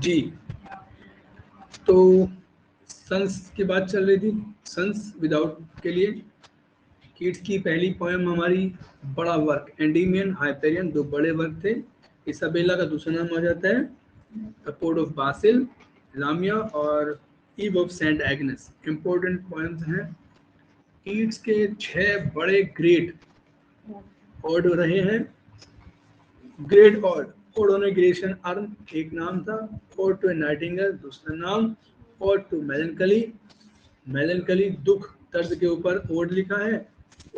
जी, तो सन्स की बात चल रही थी, सन्स विदाउट के लिए। कीट्स की पहली पोएम हमारी बड़ा वर्क एंडीमियन हाइपेरियन, दो बड़े वर्क थे। इसाबेला का दूसरा नाम आ जाता है the pot of basil, Lamia और Eve of Saint Agnes. Important poems हैं। कीट्स के 6 बड़े ग्रेट ऑड रहे हैं। ग्रेट ऑड, ओडोनेग्रेशन अर्न एक नाम था, और टू नाइटिंगेल दूसरा नाम, और टू मेलनकली, मेलनकली दुख दर्द के ऊपर ओड लिखा है,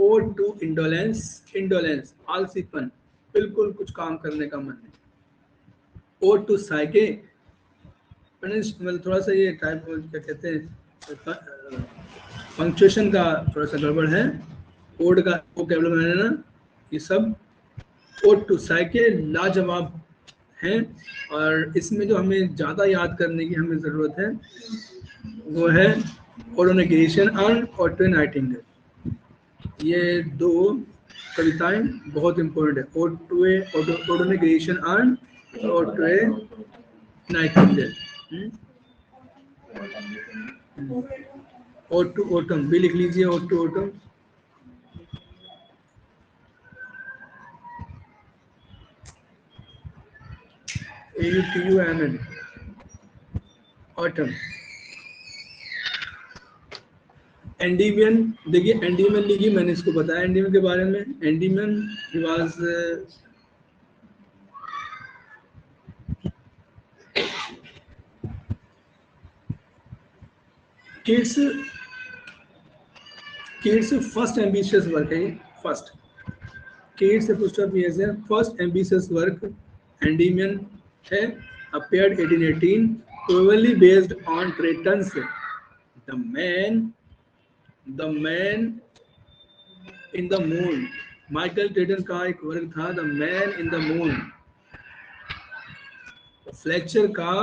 और टू इंडोलेंस, इंडोलेंस आलसीपन, बिल्कुल कुछ काम करने का मन नहीं, और टू साइके, मतलब थोड़ा सा ये टाइप क्या कहते हैं, पंक्चुएशन का थोड़ा सा गड़बड़ है, ओड का वोकैबुलरी बनाना, ये सब। और टू साइके लाजवाब हैं, और इसमें जो हमें ज़्यादा याद करने की हमें ज़रूरत है वो है ode on a Grecian urn ode to nightingale. ये दो कविताएं बहुत इंपॉर्टेंट है, ode to a ode on a Grecian urn ode to a nightingale. Ode to autumn भी लिख लीजिए, ode to autumn. AUTUMN autumn. Endymion, देखिए एंडीमियन लिखिए, मैंने इसको बताया एंडीमियन के बारे में। Endymion was Keats' first ambitious work है। First Keats' first ambitious work Endymion है, appeared 1818, probably based on Drayton's The Man in the Moon। Michael Drayton का एक वर्क था the man in the moon. Fletcher का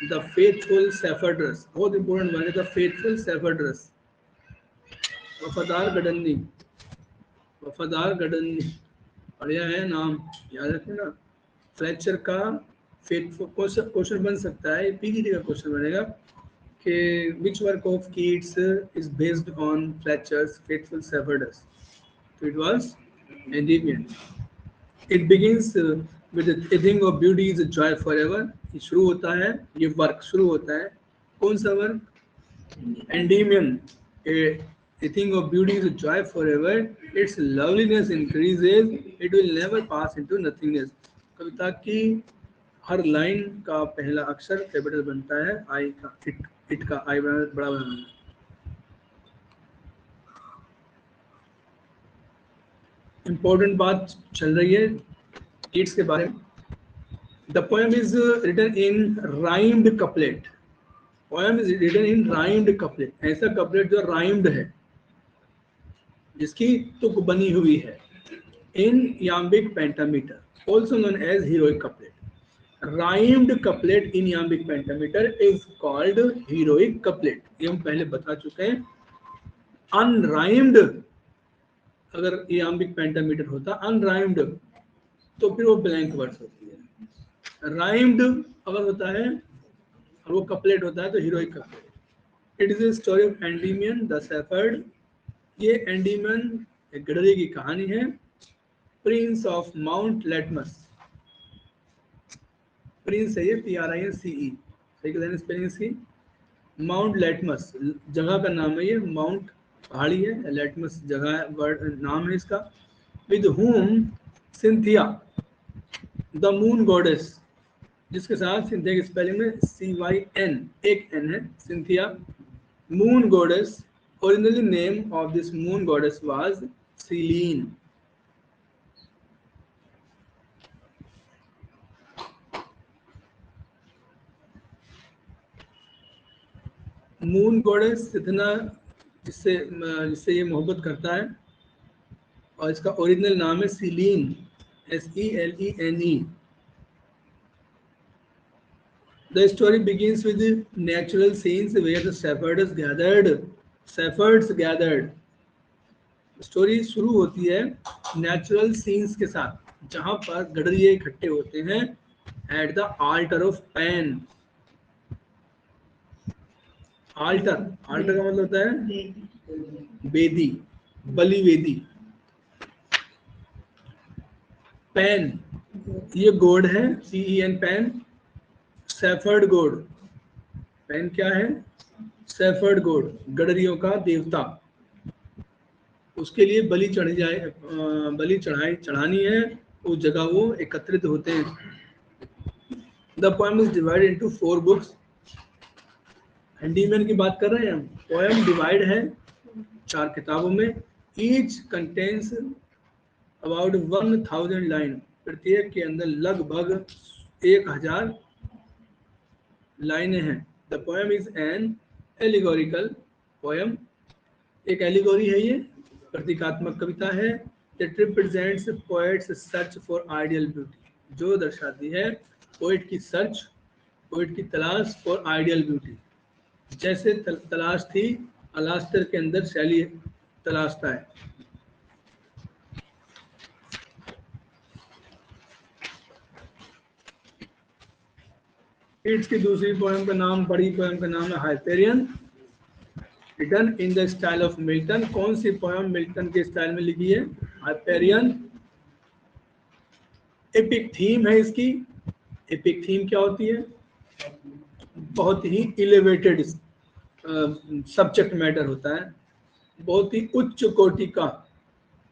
the faithful shepherdess, बहुत important work है the faithful shepherdess. वफादार गडन्नी, वफादार गडन्नी, बढ़िया है नाम, याद रखें ना। फ्लेचर का फेथफुल, क्वेश्चन बन सकता है, पीजीडी का क्वेश्चन बनेगा कि which work of Keats is based on Fletcher's faithful shepherdess. तो it was Endymion. It begins with a thing of beauty is a joy forever. ये शुरू होता है, ये वर्क शुरू होता है, कौन सा work? Endymion. A thing of beauty is a joy forever. Its loveliness increases. It will never pass into nothingness. कविता की हर लाइन का पहला अक्षर कैपिटल बनता है, आई का, इट का आई बड़ा बनाना। इंपॉर्टेंट बात चल रही है कीट्स के बारे में। The poem is written in rhymed couplet. Poem is written in rhymed couplet, ऐसा कपलेट जो राइम्ड है, जिसकी तुक बनी हुई है। In iambic pentameter, also known as heroic couplet. Rhymed couplet in iambic pentameter is called heroic couplet. ये हम पहले बता चुके हैं। अनराइम्ड अगर याम्बिक पेंटामीटर होता, अनराइम्ड तो फिर वो ब्लैंक वर्ड्स होती है। राइम्ड अगर होता है और वो कपलेट होता है तो heroic couplet. It is a story of Endymion the shepherd. ये एंडीमियन एक गडरे की कहानी है। Prince of mount litmus, Prince है ये PRINCE, सही कहते हैं स्पेलिंग इसकी। माउंट लेटमस जगह का नाम है, ये माउंट पहाड़ी है, लेटमस जगह वर्ड नाम है इसका। With whom Cynthia the moon goddess, जिसके साथ सिंथिया की स्पेलिंग में CYN, एक N है, Cynthia moon goddess. Originally name of this moon goddess was Selene. Moon goddess इतना जिससे ये मोहब्बत करता है, और इसका ओरिजिनल नाम है सीलीन, SELENE। The story begins with natural scenes where the shepherds gathered। Story शुरू होती है नेचुरल सीन्स के साथ, जहां पर गडरिये इकट्ठे होते हैं at the alter of pan, alter, alter का मतलब होता है वेदी, बलि वेदी। पैन, ये गोड है, PEN पैन। सेफर्ड गोड, पैन क्या है? सेफर्ड गोड, गडरियों का देवता। उसके लिए बलि चढ़ जाए, बलि चढ़ानी है, उस जगह वो एकत्रित होते हैं। The poem is divided into 4 books. Endymion की बात कर रहे हैं हम। पोएम डिवाइड है 4 किताबों में। Each contains about 1000 line. प्रत्येक के अंदर लगभग 1000 लाइनें हैं। The poem is an allegorical poem. एक एलिगोरी है ये, प्रतीकात्मक कविता है। It represents poets search for ideal beauty, जो दर्शाती है पोएट की सर्च, पोएट की तलाश फॉर आइडियल ब्यूटी। जैसे तलाश थी अलास्टर के अंदर, शैली तलाशता है। कीट्स की दूसरी पोएम का नाम, बड़ी पोएम का नाम है Hyperion, written in the style of Milton. कौन सी पोएम मिल्टन के स्टाइल में लिखी है? हाइपेरियन। एपिक थीम है इसकी। एपिक थीम क्या होती है? बहुत ही इलेवेटेड सब्जेक्ट मैटर होता है, बहुत ही उच्च कोटि का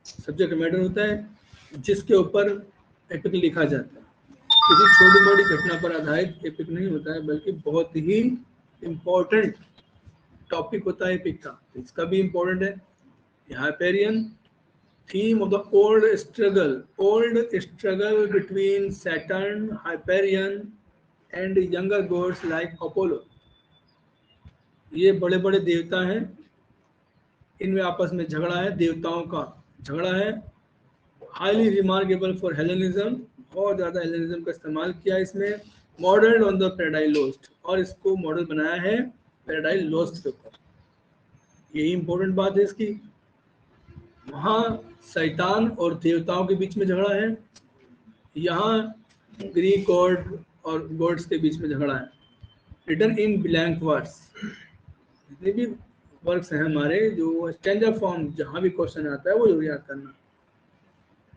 सब्जेक्ट मैटर होता है जिसके ऊपर एपिक लिखा जाता है। किसी छोटी मोटी घटना पर आधारित एपिक नहीं होता है, बल्कि बहुत ही इम्पोर्टेंट टॉपिक होता है एपिक का। इसका भी इम्पोर्टेंट है। Hyperion, theme of the old struggle between Saturn, Hyperion and younger gods like Apollo. ये बड़े बड़े देवता हैं, इनमें आपस में झगड़ा है, देवताओं का झगड़ा है। हाईली रिमार्केबल फॉर हेलेनिज्म, बहुत ज़्यादा हेलेनिज्म का इस्तेमाल किया इसमें। Model on the paradise lost, और इसको मॉडल बनाया है पैराडाइज लॉस्ट के ऊपर। यही इंपॉर्टेंट बात है इसकी। वहाँ शैतान और देवताओं के बीच में झगड़ा है, यहाँ ग्रीक गॉड और गॉड्स के बीच में झगड़ा है। Written in blank words. जितने भी वर्क्स हैं हमारे, जो स्टैंजा फॉर्म, जहाँ भी क्वेश्चन आता है वो जरूर याद करना।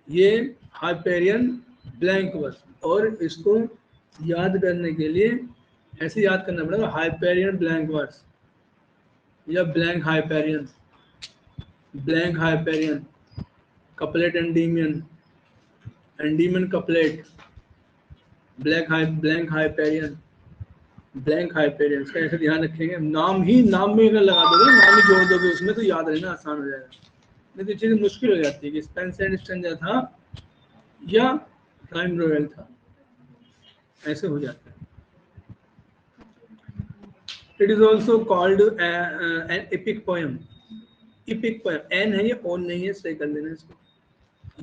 ये हाइपेरियन ब्लैंक वर्स, और इसको याद करने के लिए ऐसे याद करना पड़ेगा, हाइपेरियन ब्लैंक वर्स या blank Hyperion, blank Hyperion, couplet Endymion, Endymion couplet, blank Hyperion, blank Hyperion. इसका ऐसे ध्यान रखेंगे। नाम में अगर लगा दोगे, नाम ही जोड़ दोगे उसमें, तो याद रहना आसान हो जाएगा। नहीं तो चीज़ें मुश्किल हो जाती है कि स्पेंसर एंड स्ट्रेंजर था या टाइम रॉयल था, ऐसे हो जाता है। It is also called an epic poem. Epic poem, एन है ये, ओन नहीं है, सही कर लेना इसको।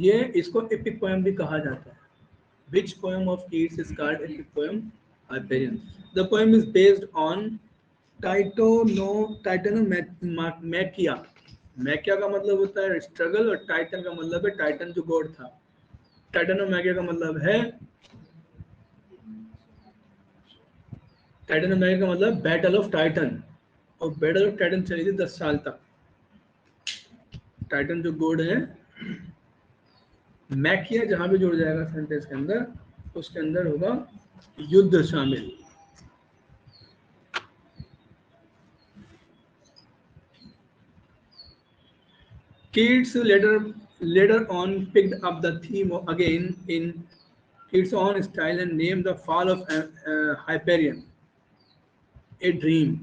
ये इसको एपिक पोएम भी कहा जाता है। Which poem of Keats is called epic poem? Hyperion. The poem is based on Titanomachia. मैकिया का मतलब होता है स्ट्रगल, और टाइटन का मतलब है टाइटन जो गॉड था। टाइटानोमैकिया का मतलब है, टाइटानोमैकिया का मतलब बैटल ऑफ टाइटन, और बैटल ऑफ टाइटन चली थी 10 साल तक। टाइटन जो गॉड है, मैकिया जहां भी जुड़ जाएगा सेंटेंस के अंदर, उसके अंदर होगा युद्ध शामिल। Keats later on picked up the theme again in its own style and named the fall of Hyperion a dream.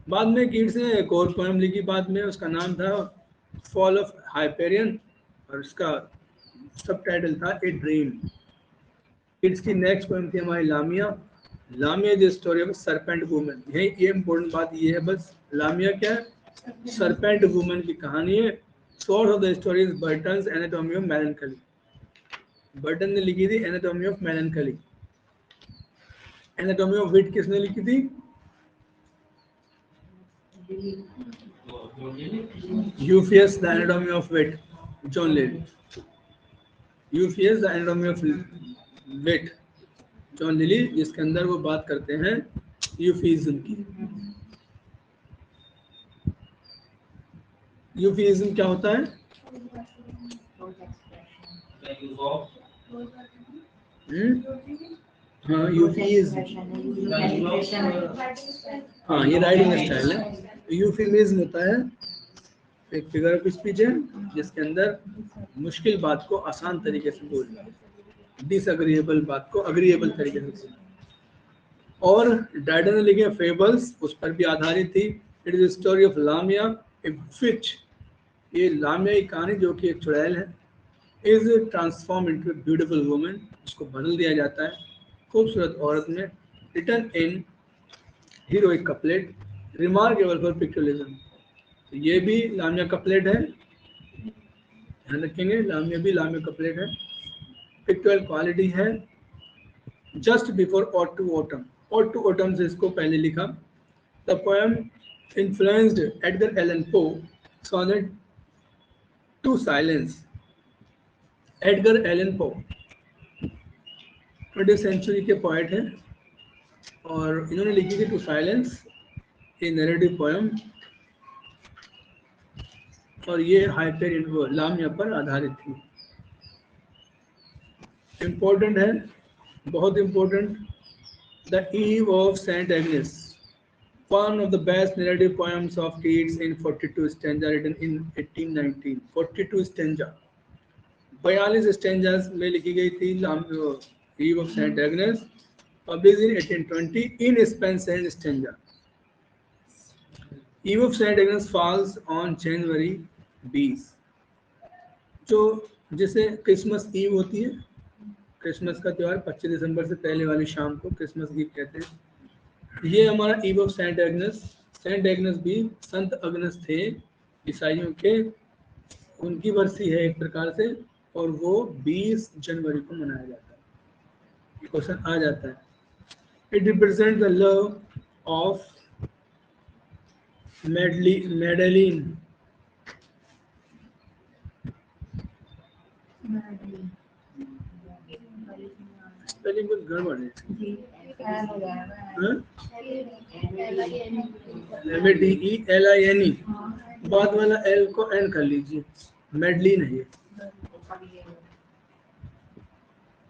बाद में कीट्स ने एक और पोएम लिखी बाद में, उसका नाम था फॉल ऑफ हाइपेरियन, और उसका सब टाइटल था ए ड्रीम। कीट्स की नेक्स्ट पोएम थी हमारी Lamia. Lamia the story of serpent woman. ये इम्पोर्टेंट बात ये है बस, लामिया क्या है? सरपेंट वुमन की कहानी है। Source of the story is Burton's anatomy of melancholy. Burton ने लिखी थी anatomy of melancholy. Anatomy of wit किसने लिखी थी? Euphues the anatomy of wit, John Lyly. Euphues the anatomy of wit, John Lyly, जिसके अंदर वो बात करते हैं यूफिज्म की। यूफिज्म क्या होता है? हाँ यूफिज्म, हाँ ये राइटिंग स्टाइल है। यूफिमिज्म होता है एक फिगर ऑफ स्पीच है जिसके अंदर मुश्किल बात को आसान तरीके से बोलना, डिसएग्रीएबल बात को अग्रीएबल तरीके से बोलना। और ड्राइडन ने लिखे फेबल्स, उस पर भी आधारित थी। It is story of Lamia a witch, ये लामिया की कहानी जो कि एक चुड़ैल है, is transform into a beautiful woman, उसको बदल दिया जाता है खूबसूरत औरत में। Written in heroic couplet, remarkable for pictorialism, तो ये भी लामिया कपलेट है, ध्यान रखेंगे लामिया भी लामिया कपलेट है। पिक्चुअल क्वालिटी है। Just before ode to autumn, ode to autumn से इसको पहले लिखा। The poem influenced Edgar Allan Poe sonnet to silence. Edgar Allan Poe 20th century के पोएट हैं और इन्होंने लिखी थी टू साइलेंस, ये नैरेटिव पोएम, और ये हाइपेरियन लामिया पर आधारित थी। इम्पोर्टेंट है, बहुत important. The Eve of Saint Agnes, one of the best narrative poems of Keats in 42 stanza written in 1819। 42 stanza, 42 stanzas में लिखी गई थी Eve of Saint Agnes, published in 1820 in Spence and stanza। Eve of Saint Agnes falls on January 20, जो जिसे Christmas ewe होती है, Christmas का त्यौहार 25 दिसंबर से पहले वाली शाम को क्रिसमस ईव कहते हैं। ये हमारा Eve of Saint Agnes. Saint Agnes भी संत अग्नस थे ईसाइयों के, उनकी बरसी है एक प्रकार से, और वो 20 जनवरी को मनाया जाता है। क्वेश्चन आ जाता है। It represent the love of Madeline, spelling कुछ गड़बड़ है, MEDELINE, बाद वाला एल को एन कर लीजिए, मेडलिन है ये,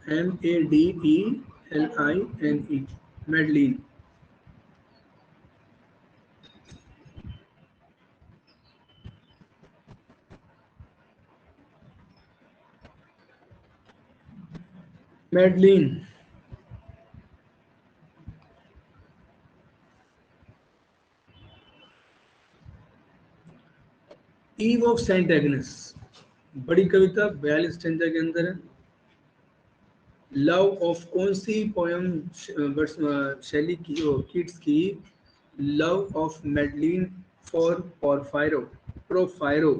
MEDELINE, Madeline. Madeline Eve of Saint Agnes, बड़ी कविता 42 स्टैंजा के अंदर है। लव ऑफ कौन सी पोयम शैली की, कीट्स की? Love of Madeline for Porphyro, Porphyro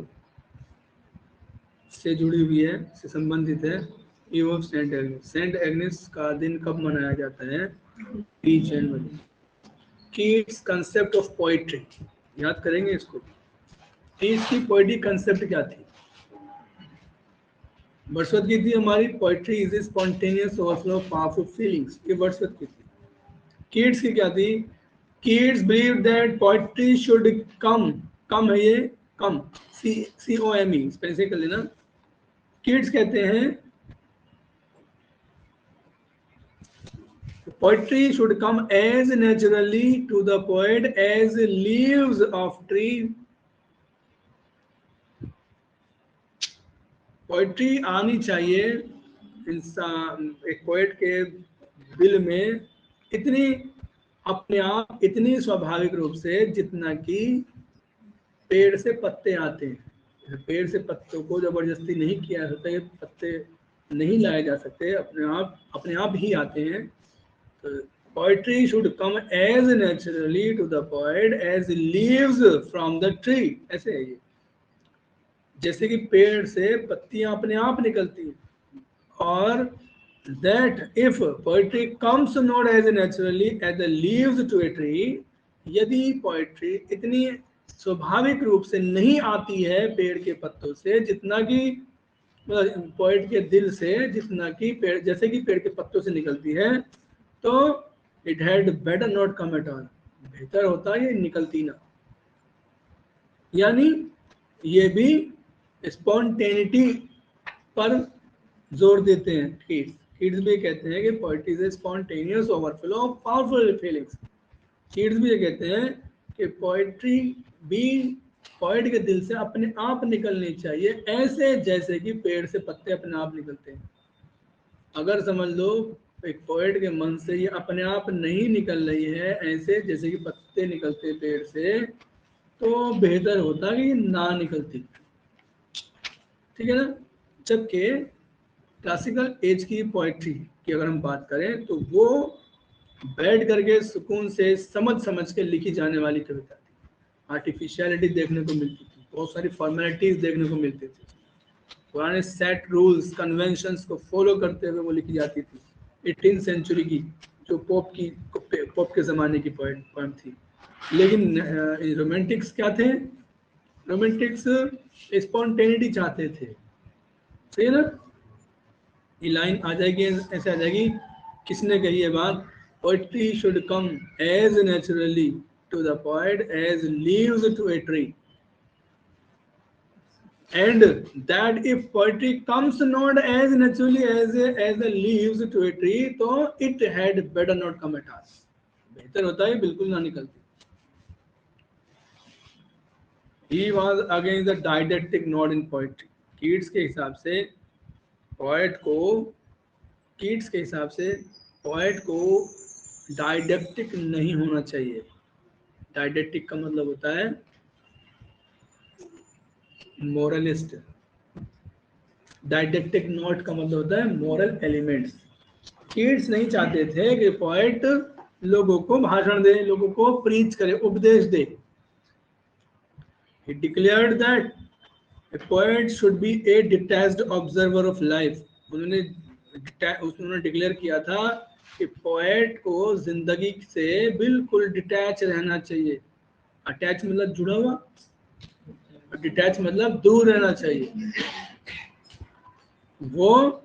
से जुड़ी हुई है, से संबंधित है। Eve of Saint Agnes, Saint Agnes का दिन कब मनाया जाता है? 20 जनवरी। कीट्स कंसेप्ट ऑफ पोइट्री, याद करेंगे इसको। कीट्स की पोइट्री कंसेप्ट क्या थी? वर्ड्सवर्थ की थी हमारी poetry is a spontaneous overflow of powerful feelings, ये वर्ड्सवर्थ की थी। कीट्स की क्या थी? Keats believe that poetry should come, come है ये, कम, COME, स्पेलिंग से कर लेना। कीट्स कहते हैं poetry should come as naturally to the poet as leaves of tree. Poetry आनी चाहिए इंसान, एक पोएट के दिल में इतनी अपने आप, इतनी स्वाभाविक रूप से जितना कि पेड़ से पत्ते आते हैं। पेड़ से पत्तों को जबरदस्ती नहीं किया जा सकता, ये पत्ते नहीं लाए जा सकते, अपने आप ही आते हैं। तो poetry should come as naturally to the poet as leaves from the tree, ऐसे है ये, जैसे कि पेड़ से पत्तियां अपने आप निकलती हैं। और that if poetry comes not as naturally as the leaves to a tree, यदि पोएट्री इतनी स्वाभाविक रूप से नहीं आती है पेड़ के पत्तों से जितना कि पोएट के दिल से, जितना कि पेड़, जैसे कि पेड़ के पत्तों से निकलती है, तो it had better not come at all, बेहतर होता ये निकलती ना। यानी ये भी स्पॉन्टेनिटी पर जोर देते हैं। किड्स भी कहते हैं कि poetry is spontaneous overflow of powerful feelings. Kids भी ये कहते हैं कि पोएट्री भी पोएट के दिल से अपने आप निकलनी चाहिए, ऐसे जैसे कि पेड़ से पत्ते अपने आप निकलते हैं। अगर समझ लो एक पोएट के मन से ये अपने आप नहीं निकल रही है, ऐसे जैसे कि पत्ते निकलते पेड़ से, तो बेहतर होता कि ये ना निकलती। ठीक है ना। जबकि क्लासिकल एज की पोएट्री की अगर हम बात करें तो वो बैठ करके सुकून से समझ समझ के लिखी जाने वाली कविता थी। आर्टिफिशियलिटी देखने को मिलती थी, बहुत सारी फॉर्मेलिटीज देखने को मिलती थी, पुराने सेट रूल्स कन्वेंशंस को फॉलो करते हुए वो लिखी जाती थी। 18th सेंचुरी की जो पोप के ज़माने की पोएम थी। लेकिन रोमांटिक्स क्या थे? रोमांटिक्स स्पॉन्टेनिटी चाहते थे। सही है ना। ये लाइन आ जाएगी, ऐसे आ जाएगी, किसने कही ये बात? Poetry should come as naturally to the poet as leaves to a tree, and that if poetry comes not as naturally as the leaves to a tree, तो it had better not come at all। बेहतर होता है बिल्कुल ना निकलती। He was against the didactic note in poetry। Keats के हिसाब से पोएट को कीट्स के हिसाब से पोएट को डायडेक्टिक नहीं होना चाहिए। डायडेक्टिक का मतलब होता है मोरलिस्ट। डायडेक्टिक नोट का मतलब होता है मोरल एलिमेंट्स। किड्स नहीं चाहते थे कि पोएट लोगों को भाषण दे, लोगों को प्रीच करे, उपदेश दे। He declared that a poet should be a detached observer of life। उन्होंने डिक्लेयर किया था कि पोएट को जिंदगी से बिल्कुल डिटैच रहना चाहिए। अटैच मतलब जुड़ा हुआ, डिटैच मतलब दूर रहना चाहिए। वो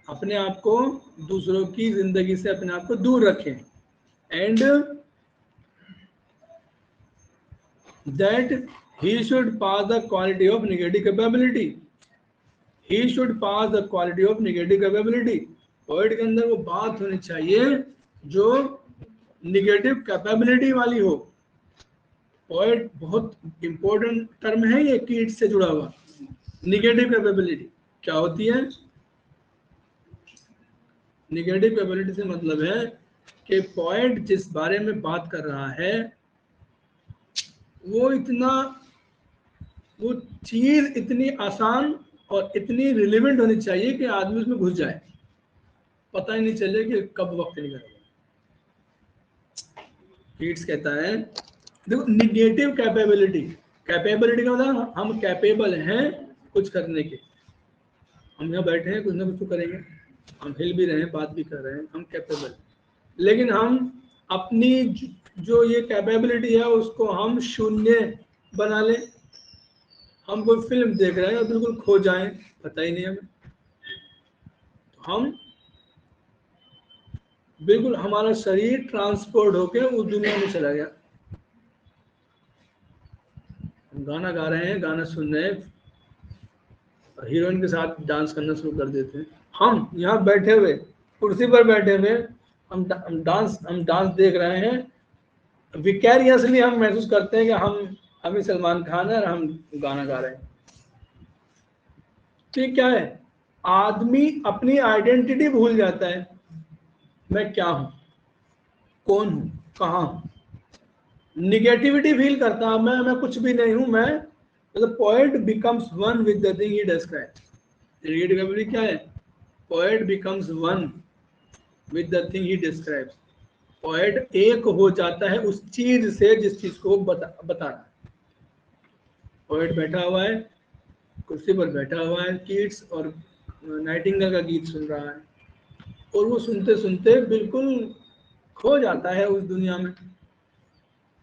अपने आप को दूसरों की जिंदगी से अपने आप को दूर रखें, and that he should pass the quality of negative capability. He should pass the quality of negative capability. Poet के अंदर वो बात होनी चाहिए जो निगेटिव कैपेबिलिटी वाली हो। पोएट बहुत इंपॉर्टेंट टर्म है ये, कीट से जुड़ा हुआ। निगेटिव कैपेबिलिटी क्या होती है? निगेटिव कैपेबिलिटी से मतलब है कि पोएट जिस बारे में बात कर रहा है वो चीज इतनी आसान और इतनी रिलेवेंट होनी चाहिए कि आदमी उसमें घुस जाए, पता ही नहीं चले कि कब वक्त निकल गया। कीट्स कहता है, देखो निगेटिव कैपेबिलिटी, कैपेबिलिटी का मतलब हम कैपेबल हैं कुछ करने के। हम यहाँ बैठे हैं, कुछ ना कुछ तो करेंगे, हम हिल भी रहे हैं, बात भी कर रहे हैं, हम कैपेबल। लेकिन हम अपनी जो ये कैपेबिलिटी है उसको हम शून्य बना लें। हम कोई फिल्म देख रहे हैं और बिल्कुल खो जाएं, पता ही नहीं हमें, तो हम बिल्कुल हमारा शरीर ट्रांसपोर्ट होके उस दुनिया में चला गया। हम गाना गा रहे हैं, गाना सुन रहे हैं, हीरोइन के साथ डांस करना शुरू कर देते हैं। हम यहाँ बैठे हुए कुर्सी पर बैठे हुए हम डांस देख रहे हैं। विकैरियसली हम महसूस करते हैं कि हम सलमान खान है और हम गाना गा रहे हैं। तो ये क्या है? आदमी अपनी आइडेंटिटी भूल जाता है। मैं क्या हूं, कौन हूं, कहाँ हूं। निगेटिविटी फील करता हूं, मैं कुछ भी नहीं हूं। मैं मतलब poet becomes one with the thing he describes. Negative capability क्या है? Poet becomes one with the thing he describes. Poet एक हो जाता है उस चीज से जिस चीज को बता रहा है। पोएट बैठा हुआ है, कुर्सी पर बैठा हुआ है, कीट्स और नाइटिंगेल का गीत सुन रहा है, और वो सुनते सुनते बिल्कुल खो जाता है उस दुनिया में,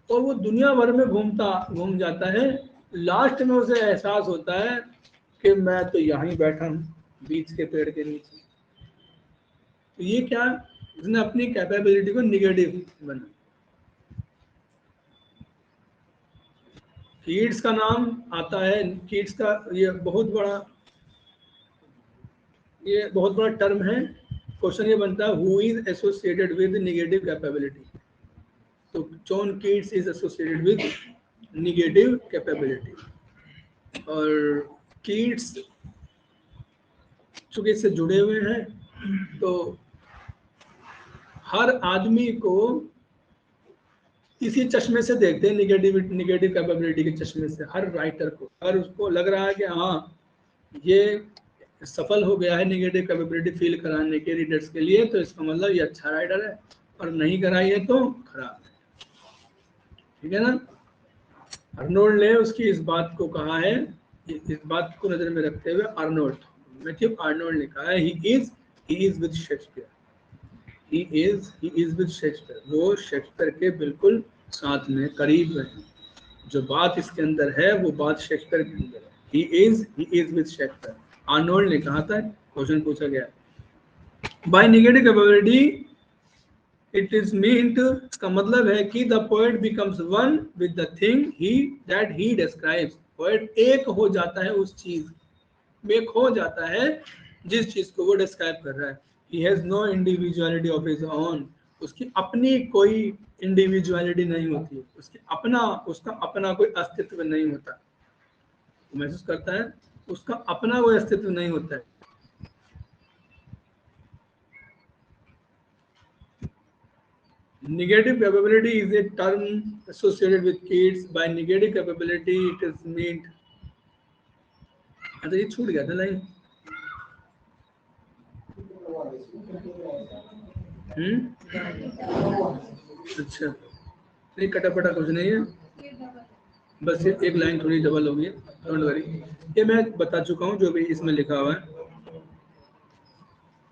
और वो दुनिया भर में घूम जाता है। लास्ट में उसे एहसास होता है कि मैं तो यहीं बैठा हूँ बीच के पेड़ के नीचे। तो ये क्या, उसने अपनी कैपेबिलिटी को निगेटिव बना। कीट्स का नाम आता है, कीट्स का ये बहुत बड़ा टर्म है। क्वेश्चन ये बनता है who is associated with negative capability. तो John Keats is associated with negative capability. और कीट्स चूंकि इससे जुड़े हुए हैं तो हर आदमी को इसी चश्मे से देखते हैं, निगेटिव कैपेबिलिटी के चश्मे से। हर राइटर को, अगर उसको लग रहा है कि हाँ ये सफल हो गया है नेगेटिव कैपेबिलिटी फील कराने के रीडर्स के लिए, तो इसका मतलब ये अच्छा राइटर है, और नहीं कराई है तो खराब है। ठीक है ना। अर्नोल्ड ने उसकी इस बात को कहा है, इस बात को नजर में रखते हुए मैथ्यू आर्नोल्ड ने कहा है he is with Shakespeare, he is with Shakespeare. वो शेक्सपियर के बिल्कुल साथ में करीब है। जो बात इसके अंदर है वो बात शेक्सपियर के अंदर है। he is with Shakespeare, Arnold ने कहा था। क्वेश्चन पूछा गया by negative capability it is meant, इसका मतलब है कि the poet becomes one with the thing that he describes. Poet एक हो जाता है उस चीज में, खो जाता है जिस चीज को वो डिस्क्राइब कर रहा है। He has no individuality of his own, उसकी अपनी कोई इंडिविजुअलिटी नहीं होती, उसका अपना कोई अस्तित्व नहीं होता। महसूस करता है उसका अपना कोई अस्तित्व नहीं होता है। Negative capability is a term associated with kids. By negative capability it is meant, अच्छा ये छूट गया था लाइन। अच्छा नहीं, कटापटा कुछ नहीं है, बस ये एक लाइन थोड़ी डबल होगी, डोंट वरी। ये मैं बता चुका हूँ जो भी इसमें लिखा हुआ है।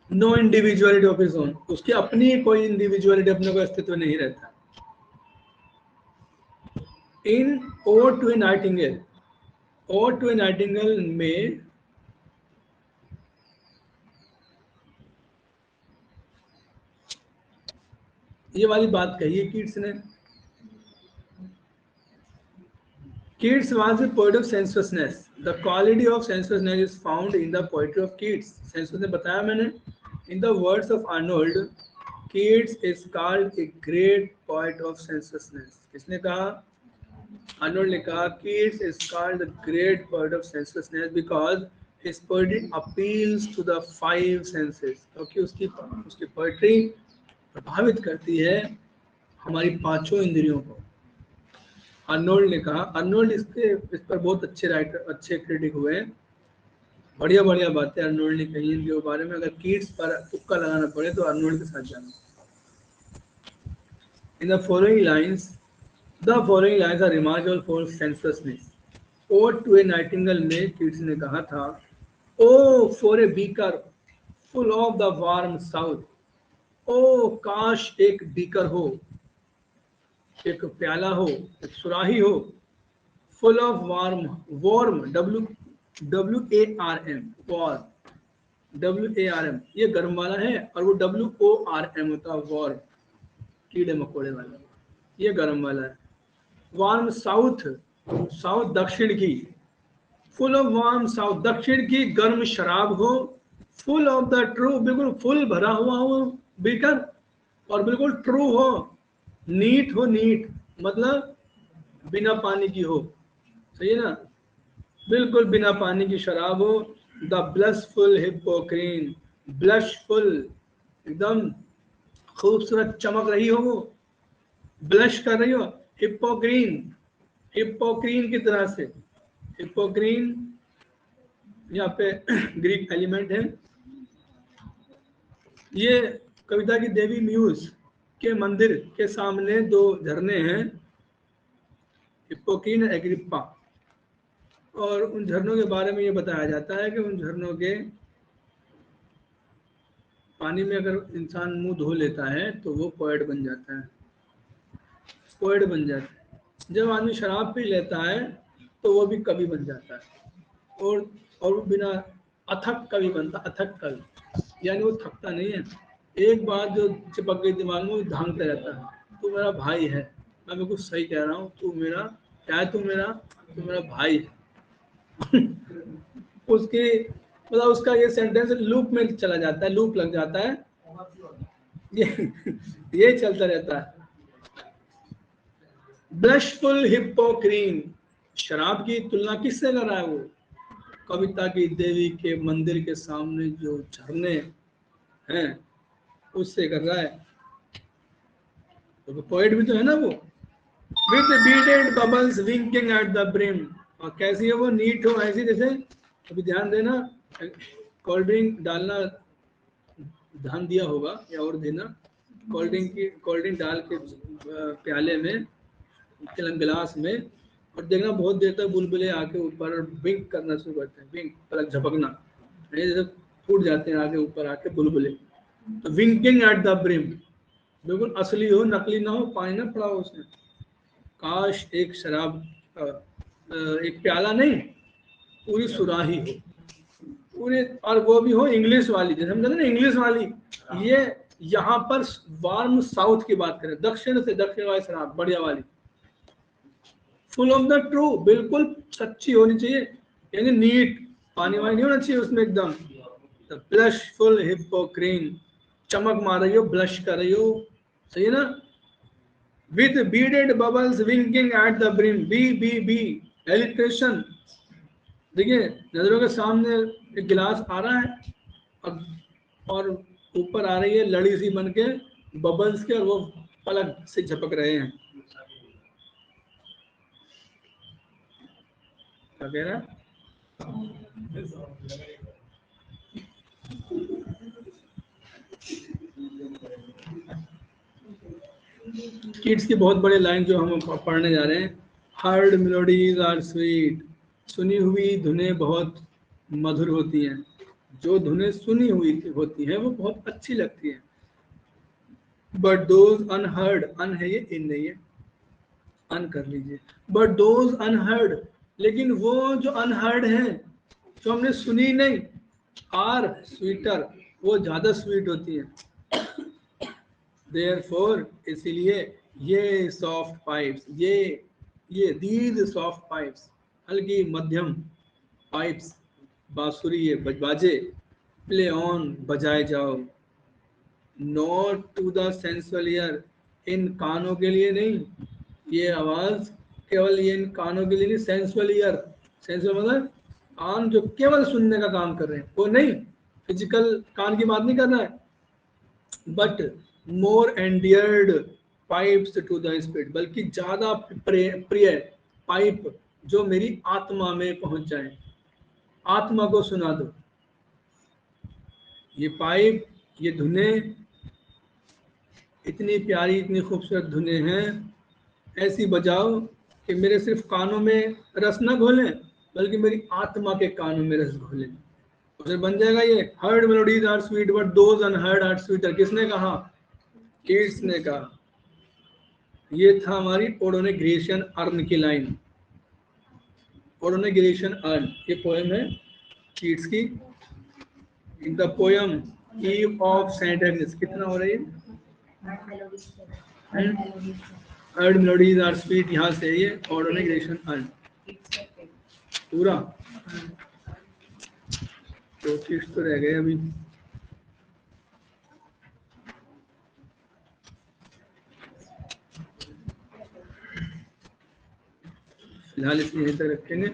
No individuality of his own, उसकी अपनी कोई इंडिविजुअलिटी, अपना कोई अस्तित्व नहीं रहता। In ode to a nightingale, ode to a nightingale में ये वाली बात कही है कीट्स ने। Keats was a poet of sensuousness. The quality of sensuousness is found in the poetry of Keats. Sensuousness बताया मैंने। In the words of Arnold, Keats is called a great poet of sensuousness. किसने कहा? Arnold ने कहा Keats is called the great poet of sensuousness because his poetry appeals to the five senses. क्योंकि उसकी poetry प्रभावित करती है हमारी पांचों इंद्रियों को। अर्नोल्ड ने कहा, अर्नोल्ड इस पर बहुत अच्छे राइटर, अच्छे क्रिटिक हुए हैं। बढ़िया बढ़िया बातें अर्नोल्ड ने कही इनके बारे में। अगर कीट्स पर तुक्का लगाना पड़े तो अर्नोल्ड के साथ जाना। In the following lines are remarkable for sensuousness. Ode to a nightingale में कीट्स ने कहा था, O for a beaker full of the warm south, O काश एक बीकर हो, एक प्याला हो, एक सुराही हो, फुल ऑफ वार्म, WARM, ये गर्म वाला है, और वो WORM होता है वार्म, कीड़े मकोड़े वाला, ये गर्म वाला है। वार्म साउथ, साउथ दक्षिण की, फुल ऑफ वार्म साउथ दक्षिण की गर्म शराब हो, फुल ऑफ द ट्रू, बिल्कुल फुल भरा हुआ हो बीकर, और बिल्कुल ट्रू हो, नीट हो, नीट मतलब बिना पानी की हो, सही है ना, बिल्कुल बिना पानी की शराब हो। द ब्लशफुल हिप्पोक्रीन, ब्लशफुल एकदम खूबसूरत चमक रही हो, वो ब्लश कर रही हो, हिप्पोक्रीन की तरह से। हिप्पोक्रीन यहाँ पे ग्रीक एलिमेंट है। ये कविता की देवी म्यूज के मंदिर के सामने दो झरने हैं, हिप्पोक्रीन और एग्रिप्पा, और उन झरनों के बारे में ये बताया जाता है कि उन झरनों के पानी में अगर इंसान मुंह धो लेता है तो वो पोएट बन जाता है, पोएट बन जाता है। जब आदमी शराब पी लेता है तो वो भी कवि बन जाता है, और वो बिना अथक कवि बनता, अथक कवि, यानी वो थकता नहीं है। एक बात जो चिपक गई दिमाग में, वो धांगता रहता है, तू मेरा भाई है, मैं बिल्कुल सही कह रहा हूँ, तू मेरा क्या है, तू मेरा भाई है। उसकी मतलब उसका ये सेंटेंस लूप में चला जाता है, लूप लग जाता है, ये चलता रहता है। ब्लशफुल हिप्पोक्रीन, शराब की तुलना किससे कर रहा है वो? कविता की देवी के मंदिर के सामने जो झरने हैं उससे कर रहा है। तो पोएट भी तो है ना वो। With beaded bubbles winking at the brim, और कैसी है वो? नीट हो ऐसी, जैसे अभी ध्यान देना, कोल्ड ड्रिंक डालना ध्यान दिया होगा या और देना, कोल्ड ड्रिंक डाल के प्याले में, गिलास में, और देखना बहुत देर तक बुलबुले आके ऊपर विंक करना शुरू करते हैं, विंक पलक झपकना, जैसे फूट जाते हैं आगे ऊपर आके बुलबुले। तो विंकिंग एट द ब्रिम, बिल्कुल असली हो, नकली ना हो, पानी ना पड़ा हो उसमें। काश एक शराब एक प्याला नहीं, पूरी सुराही हो पूरे, और वो भी हो इंग्लिश वाली, जैसे हम कहते हैं ना इंग्लिश वाली। ये यहाँ पर वार्म साउथ की बात करें, दक्षिण से दक्षिण वाली शराब बढ़िया वाली, फुल ऑफ द ट्रू, बिल्कुल सच्ची होनी चाहिए, यानी नीट, पानी वानी नहीं होना चाहिए उसमें एकदम। ब्लशफुल हिप्पोक्रीन, चमक मार रही हो, ब्लश कर रही हो, सही है ना। With beaded bubbles winking at the brim, B alliteration. देखिए नजरों के सामने एक गिलास आ रहा है और ऊपर आ रही है लड़ी सी बन के बबल्स के, और वो पलक से झपक रहे हैं। क्या कह रहा है? किड्स की बहुत बड़ी लाइन जो हम पढ़ने जा रहे हैं, हर्ड मेलोडीज आर स्वीट, सुनी हुई धुनें बहुत मधुर होती हैं। जो धुनें सुनी हुई होती हैं वो बहुत अच्छी लगती हैं। बट दोज अनहर्ड, अन है ये, इन नहीं है, अन कर लीजिए। बट दोज अनहर्ड, लेकिन वो जो अनहर्ड है, जो हमने सुनी नहीं, आर स्वीटर, वो ज्यादा स्वीट होती है। देयरफॉर, इसीलिए ये सॉफ्ट पाइप्स, ये दीज सॉफ्ट पाइप्स, हल्की मध्यम पाइप्स, बांसुरी ये बाजे, प्ले ऑन, बजाए जाओ, not to the sensual ear, इन कानों के लिए नहीं, ये आवाज केवल ये इन कानों के लिए नहीं, सेंसुअल ईयर, सेंसुअल मतलब कान जो केवल सुनने का काम कर रहे हैं, वो नहीं, फिजिकल कान की बात नहीं कर रहा है, but more endeared pipes to the spirit, बल्कि ज्यादा प्रिय पाइप जो मेरी आत्मा में पहुंच जाए, आत्मा को सुना दो। ये पाइप, ये धुने इतनी प्यारी, इतनी खूबसूरत धुने हैं, ऐसी बजाओ कि मेरे सिर्फ कानों में रस न घोलें, बल्कि मेरी आत्मा के कानों में रस घोलें। तो फिर बन जाएगा ये, heard melodies are sweet but those unheard are sweeter. किसने कहा? कीट्स ने कहा। ये था हमारी ओडोनेग्रेशियन अर्न की लाइन। ओडोनेग्रेशियन अर्न, ये पोएम है कीट्स की। In the poem Eve of Saint Agnes, कितना हो रही है? हर्ड मेलोडीज आर स्वीट, यहाँ से ये ओडोनेग्रेशियन अर्न पूरा। तो कीट्स तो रह गए अभी। फिलहाल इसे यहीं तक रखेंगे।